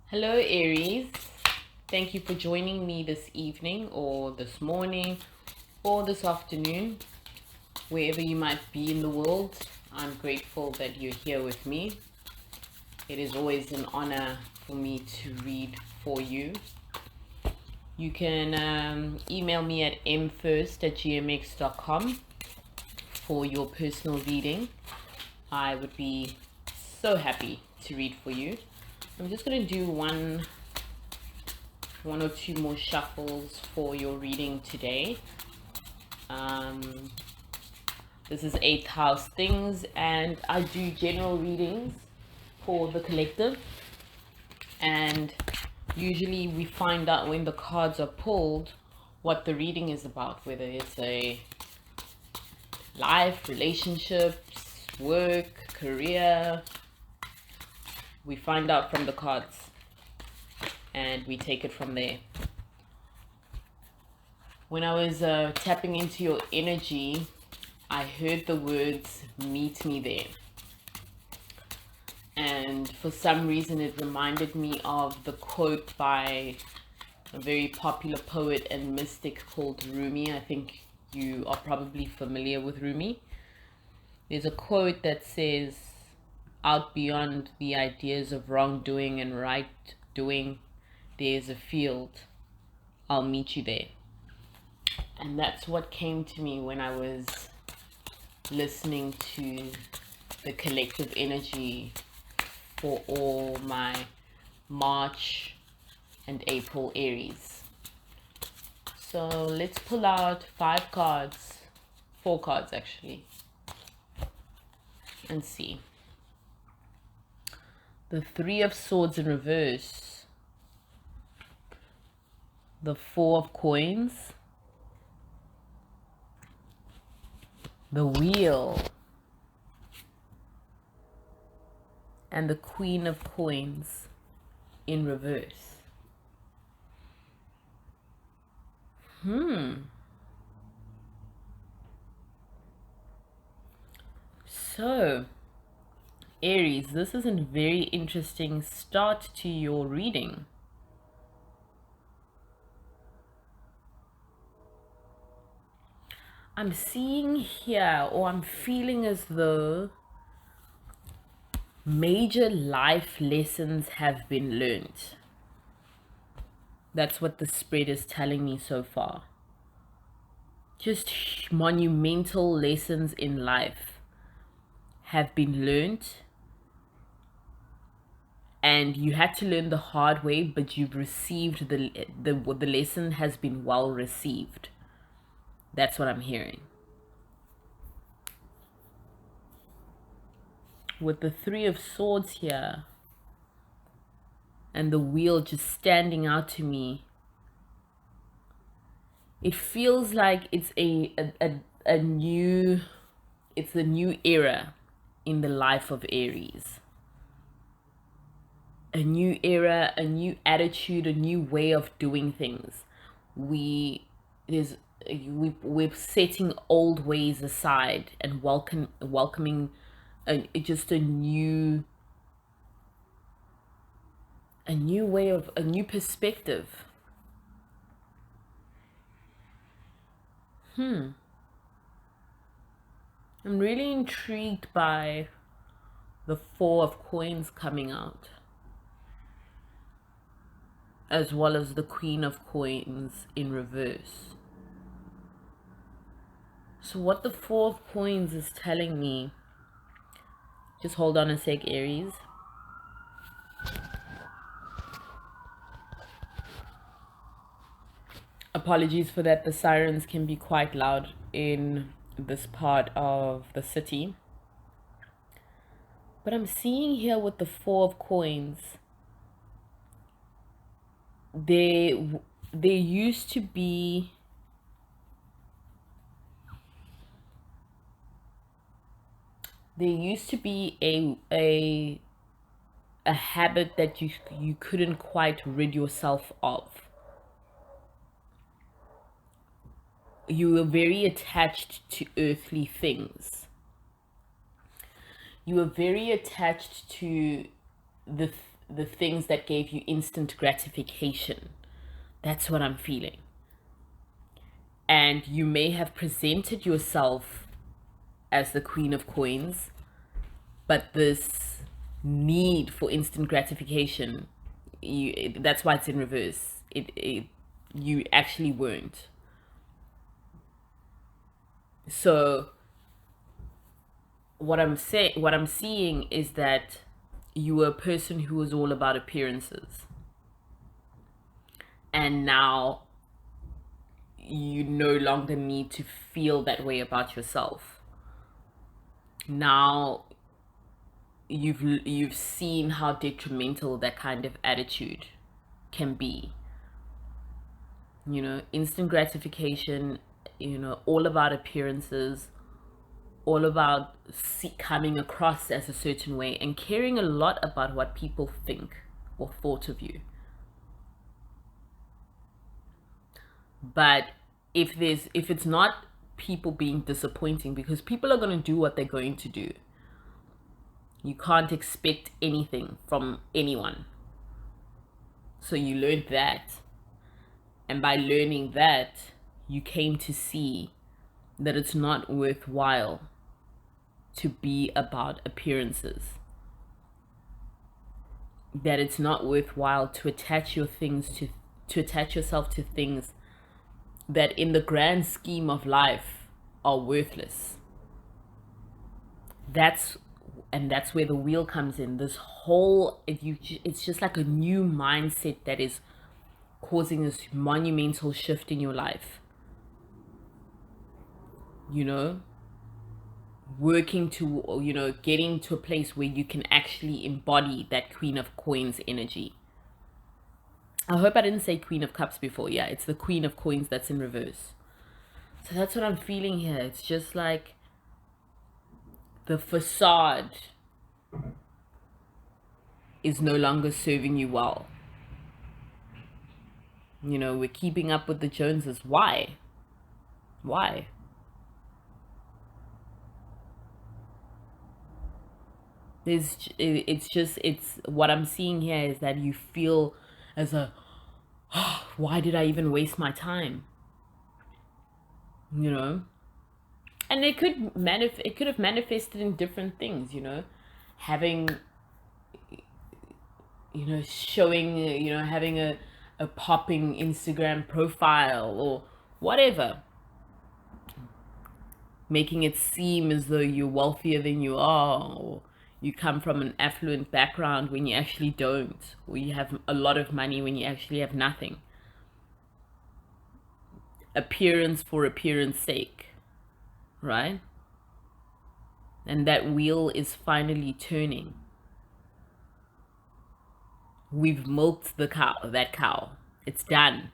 Hello, Aries. Thank you for joining me this evening, or this morning, or this afternoon, wherever you might be in the world. I'm grateful that you're here with me. It is always an honor for me to read for you. You can email me at mfirst@gmx.com for your personal reading. I would be so happy to read for you. I'm just going to do one or two more shuffles for your reading today. This is 8th house things, and I do general readings for the collective, and usually we find out when the cards are pulled what the reading is about, whether it's a life, relationships, work, career. We find out from the cards and we take it from there. When I was tapping into your energy, I heard the words "meet me there," and for some reason it reminded me of the quote by a very popular poet and mystic called Rumi. I think you are probably familiar with Rumi. There's a quote that says, "Out beyond the ideas of wrongdoing and right doing, there's a field. I'll meet you there." And that's what came to me when I was listening to the collective energy for all my March and April Aries. So let's pull out 4 cards actually, and see. The 3 of Swords in reverse, the 4 of Coins, the Wheel, and the Queen of Coins in reverse. So, Aries, this is a very interesting start to your reading. I'm seeing here, or I'm feeling as though major life lessons have been learned. That's what the spread is telling me so far. Just monumental lessons in life have been learned, and you had to learn the hard way, but you've received the lesson has been well received. That's what I'm hearing. With the 3 of Swords here and the Wheel just standing out to me, it feels like it's a new era in the life of Aries. A new era, a new attitude, a new way of doing things. We're setting old ways aside and welcoming just a new way of, a new perspective. I'm really intrigued by the 4 of Coins coming out, as well as the Queen of Coins in reverse. So what the 4 of Coins is telling me, just hold on a sec, Aries. Apologies for that, the sirens can be quite loud in this part of the city. But I'm seeing here with the 4 of Coins, there used to be a habit that you couldn't quite rid yourself of. You were very attached to earthly things. You were very attached to the things that gave you instant gratification. That's what I'm feeling. And you may have presented yourself as the Queen of Coins, but this need for instant gratification, that's why it's in reverse. You actually weren't. So what I'm seeing is that you were a person who was all about appearances, and now you no longer need to feel that way about yourself. Now you've seen how detrimental that kind of attitude can be. You know, instant gratification, you know, all about appearances, all about coming across as a certain way, and caring a lot about what people think or thought of you. But if it's not people being disappointing, because people are going to do what they're going to do. You can't expect anything from anyone. So you learned that. And by learning that, you came to see that it's not worthwhile to be about appearances. That it's not worthwhile to attach yourself to things that in the grand scheme of life are worthless. That's where the wheel comes in. This whole, it's just like a new mindset that is causing this monumental shift in your life. You know, working to, you know, getting to a place where you can actually embody that Queen of Coins energy. I hope I didn't say Queen of Cups before. Yeah, it's the Queen of Coins that's in reverse. So that's what I'm feeling here. It's just like the facade is no longer serving you well. You know, we're keeping up with the Joneses. Why? Why? It's what I'm seeing here is that you feel as a, oh, why did I even waste my time? You know? And it could have manifested in different things, you know, having, you know, showing, you know, having a popping Instagram profile or whatever, making it seem as though you're wealthier than you are, or you come from an affluent background when you actually don't, or you have a lot of money when you actually have nothing. Appearance for appearance sake, right? And that wheel is finally turning. We've milked that cow. It's done.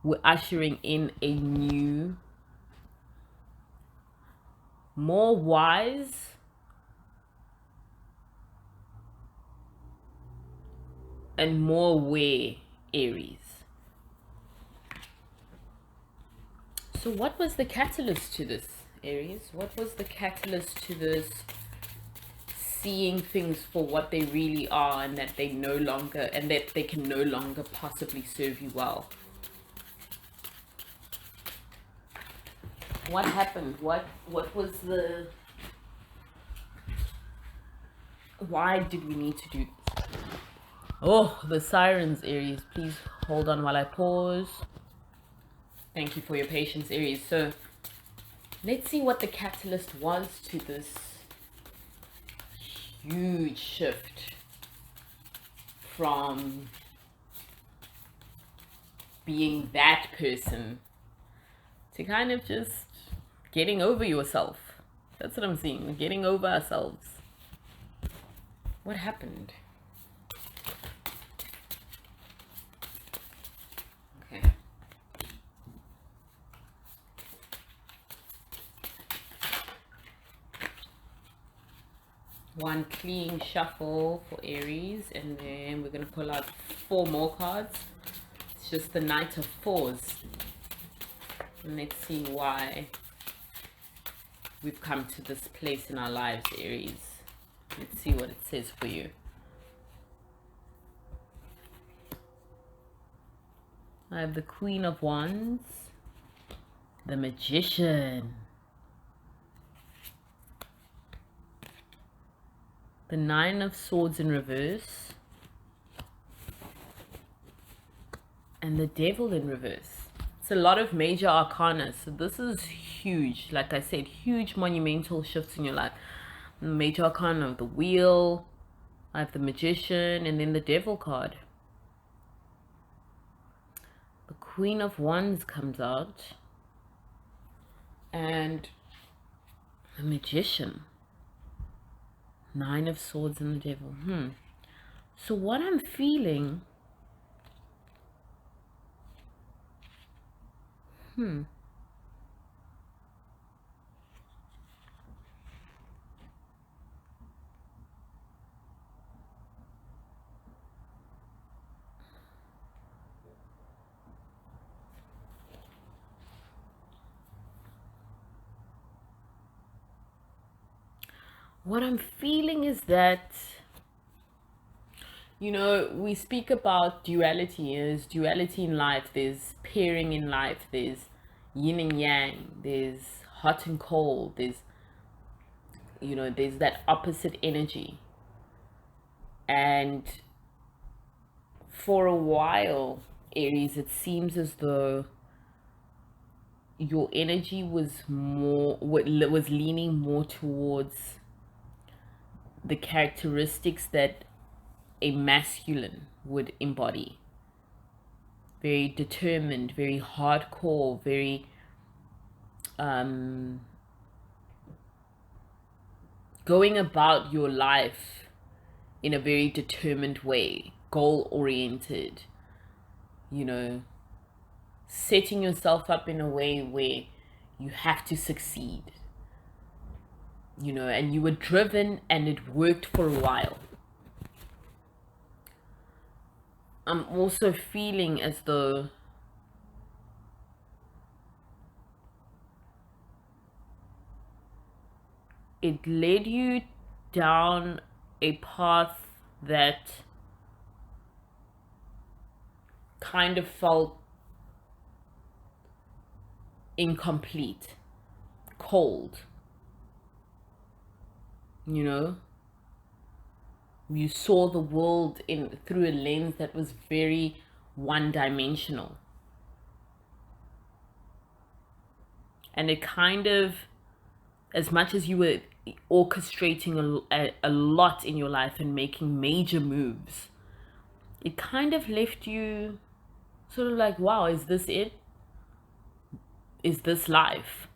We're ushering in a new, more wise, and more aware Aries. So what was the catalyst to this, Aries? What was the catalyst to this seeing things for what they really are, and that they no longer, and that they can no longer possibly serve you well? What happened? What was the, why did we need to do this? Oh, the sirens, Aries. Please hold on while I pause. Thank you for your patience, Aries. So let's see what the catalyst was to this huge shift from being that person to kind of just getting over yourself. That's what I'm seeing. Getting over ourselves. What happened? Okay. One clean shuffle for Aries, and then we're going to pull out 4 more cards. It's just the Knight of Fours. And let's see why we've come to this place in our lives, Aries. Let's see what it says for you. I have the Queen of Wands, the Magician, the Nine of Swords in reverse, and the Devil in reverse. It's a lot of major arcana, so this is huge. Like I said, huge monumental shifts in your life. The major arcana of the Wheel, I have the Magician, and then the Devil card. The Queen of Wands comes out, and the Magician, Nine of Swords and the Devil. So what I'm feeling, is that, you know, we speak about duality. There's duality in life, there's pairing in life, there's yin and yang, there's hot and cold, there's, you know, there's that opposite energy. And for a while, Aries, it seems as though your energy was leaning more towards the characteristics that a masculine would embody. Very determined, very hardcore, very going about your life in a very determined way, goal oriented, you know, setting yourself up in a way where you have to succeed, you know, and you were driven and it worked for a while. I'm also feeling as though it led you down a path that kind of felt incomplete, cold, you know. You saw the world through a lens that was very one-dimensional, and it kind of, as much as you were orchestrating a lot in your life and making major moves, it kind of left you sort of like, wow, is this it? Is this life?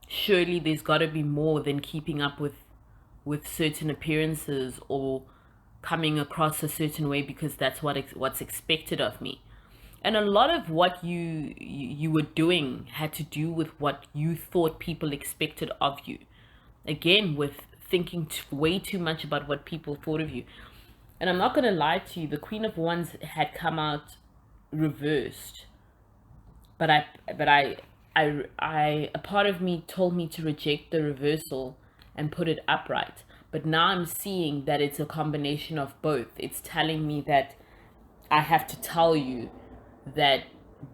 Surely there's got to be more than keeping up with certain appearances or coming across a certain way because that's what's expected of me. And a lot of what you were doing had to do with what you thought people expected of you. Again, with thinking way too much about what people thought of you. And I'm not going to lie to you, the Queen of Wands had come out reversed. But a part of me told me to reject the reversal and put it upright. But now I'm seeing that it's a combination of both. It's telling me that I have to tell you that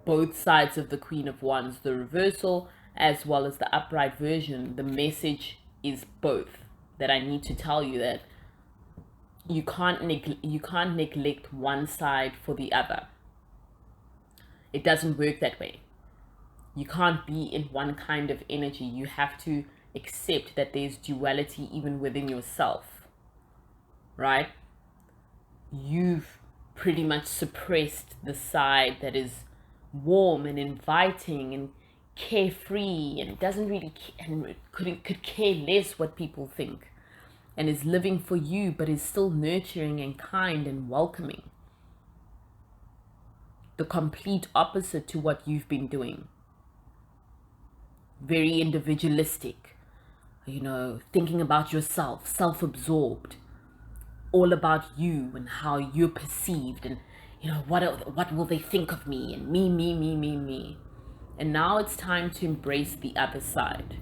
both sides of the Queen of Wands, the reversal as well as the upright version, the message is both. That I need to tell you that you can't neglect one side for the other. It doesn't work that way. You can't be in one kind of energy. You have to accept that there's duality even within yourself, right? You've pretty much suppressed the side that is warm and inviting and carefree and doesn't really and could care less what people think, and is living for you but is still nurturing and kind and welcoming. The complete opposite to what you've been doing. Very individualistic, you know, thinking about yourself, self-absorbed, all about you and how you're perceived, and you know, what will they think of me, and me. And now it's time to embrace the other side.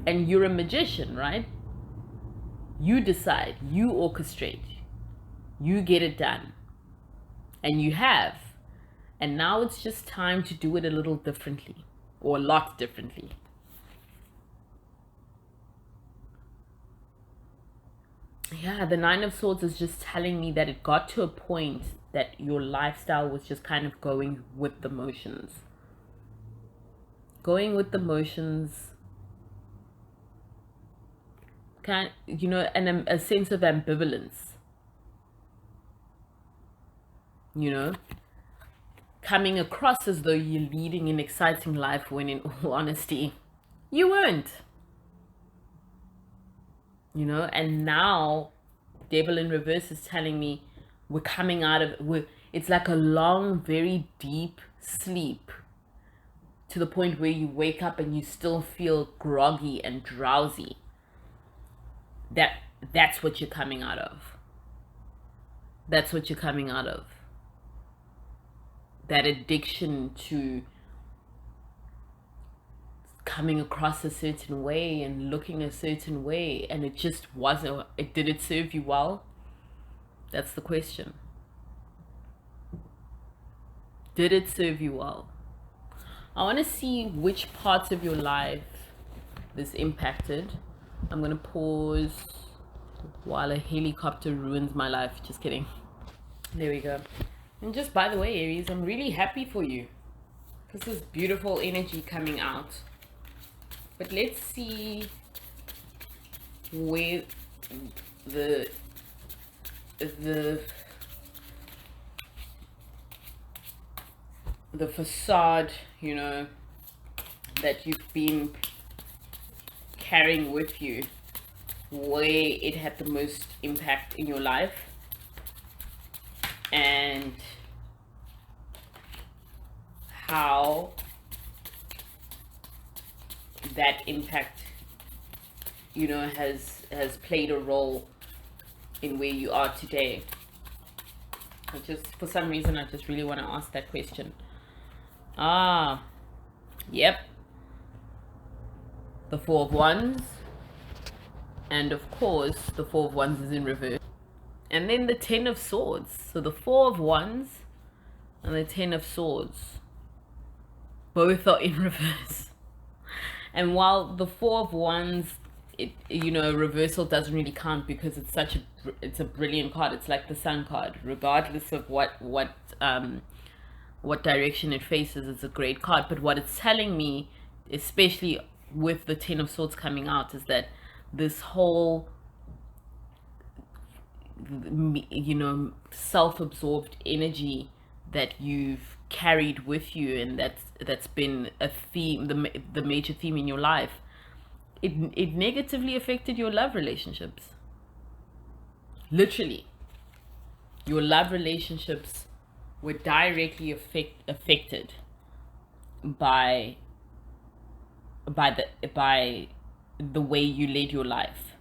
And you're a magician, right? You decide, you orchestrate, you get it done. And you have. And now it's just time to do it a little differently, or a lot differently. Yeah, the Nine of Swords is just telling me that it got to a point that your lifestyle was just kind of going with the motions. Going with the motions, kind, and a sense of ambivalence. Coming across as though you're leading an exciting life when in all honesty, you weren't. And now Devil in Reverse is telling me we're coming out of, it's like a long, very deep sleep to the point where you wake up and you still feel groggy and drowsy. That's what you're coming out of. That's what you're coming out of. That addiction to coming across a certain way and looking a certain way, and it just wasn't. Did it serve you well? That's the question. Did it serve you well? I want to see which parts of your life this impacted. I'm going to pause while a helicopter ruins my life. Just kidding. There we go. And just by the way, Aries, I'm really happy for you. This is beautiful energy coming out. But let's see where the facade, that you've been carrying with you, where it had the most impact in your life, and how that impact has played a role in where you are today. For some reason I just really want to ask that question. Yep, the Four of Wands, and of course the Four of Wands is in reverse, and then the Ten of Swords. So the Four of Wands and the Ten of Swords both are in reverse. And while the Four of Wands, reversal doesn't really count because it's a brilliant card. It's like the Sun card, regardless of what direction it faces. It's a great card. But what it's telling me, especially with the Ten of Swords coming out, is that this whole self-absorbed energy that you've carried with you, and that's been a theme, the major theme in your life, it negatively affected your love relationships. Literally, your love relationships were directly affected by the way you led your life.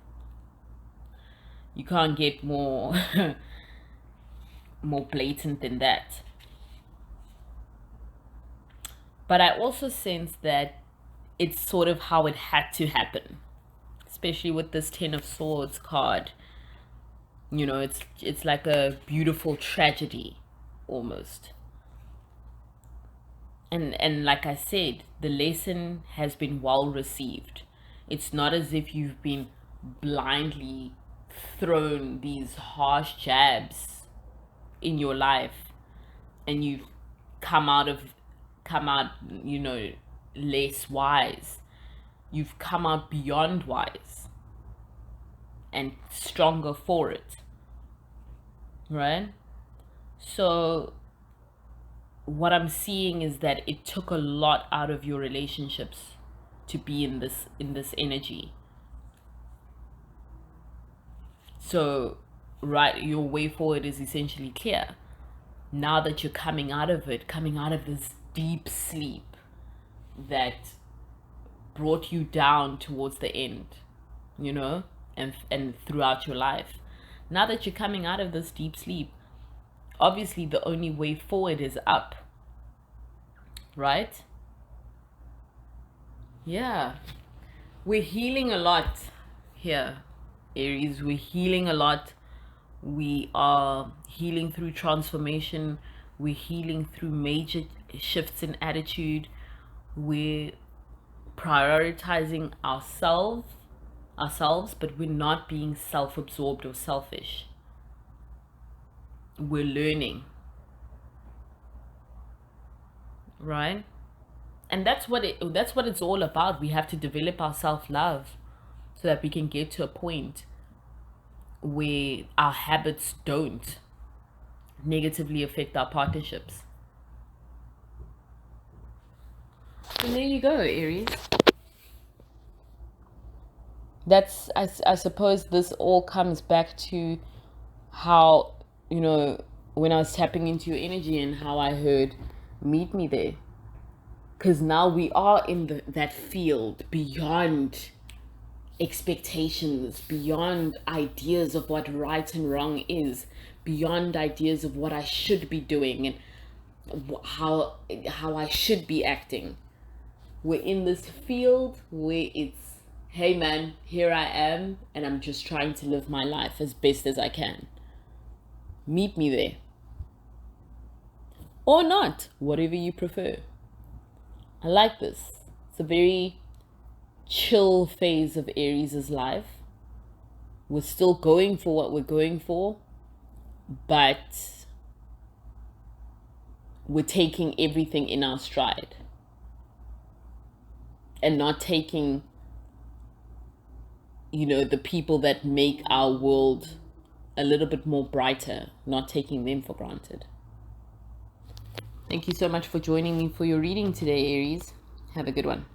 You can't get more more blatant than that. But I also sense that it's sort of how it had to happen, especially with this Ten of Swords card. It's like a beautiful tragedy almost. And like I said, the lesson has been well received. It's not as if you've been blindly thrown these harsh jabs in your life and you've come out less wise. You've come out beyond wise and stronger for it, right? So what I'm seeing is that it took a lot out of your relationships to be in this energy. So your way forward is essentially clear. Now that you're coming out of this deep sleep that brought you down towards the end, and throughout your life. Now that you're coming out of this deep sleep, obviously the only way forward is up, right? Yeah, we're healing a lot here, Aries. We're healing a lot We are healing through transformation. We're healing through major shifts in attitude. We're prioritizing ourselves, but we're not being self-absorbed or selfish. We're learning, right? And that's what it's all about. We have to develop our self-love so that we can get to a point where our habits don't negatively affect our partnerships. And there you go, Aries. That's, I suppose this all comes back to how, when I was tapping into your energy and how I heard, meet me there. Because now we are in that field beyond expectations, beyond ideas of what right and wrong is, beyond ideas of what I should be doing and how I should be acting. We're in this field where it's, hey man, here I am, and I'm just trying to live my life as best as I can. Meet me there. Or not, whatever you prefer. I like this. It's a very chill phase of Aries' life. We're still going for what we're going for, but we're taking everything in our stride and not taking, the people that make our world a little bit more brighter, not taking them for granted. Thank you so much for joining me for your reading today, Aries. Have a good one.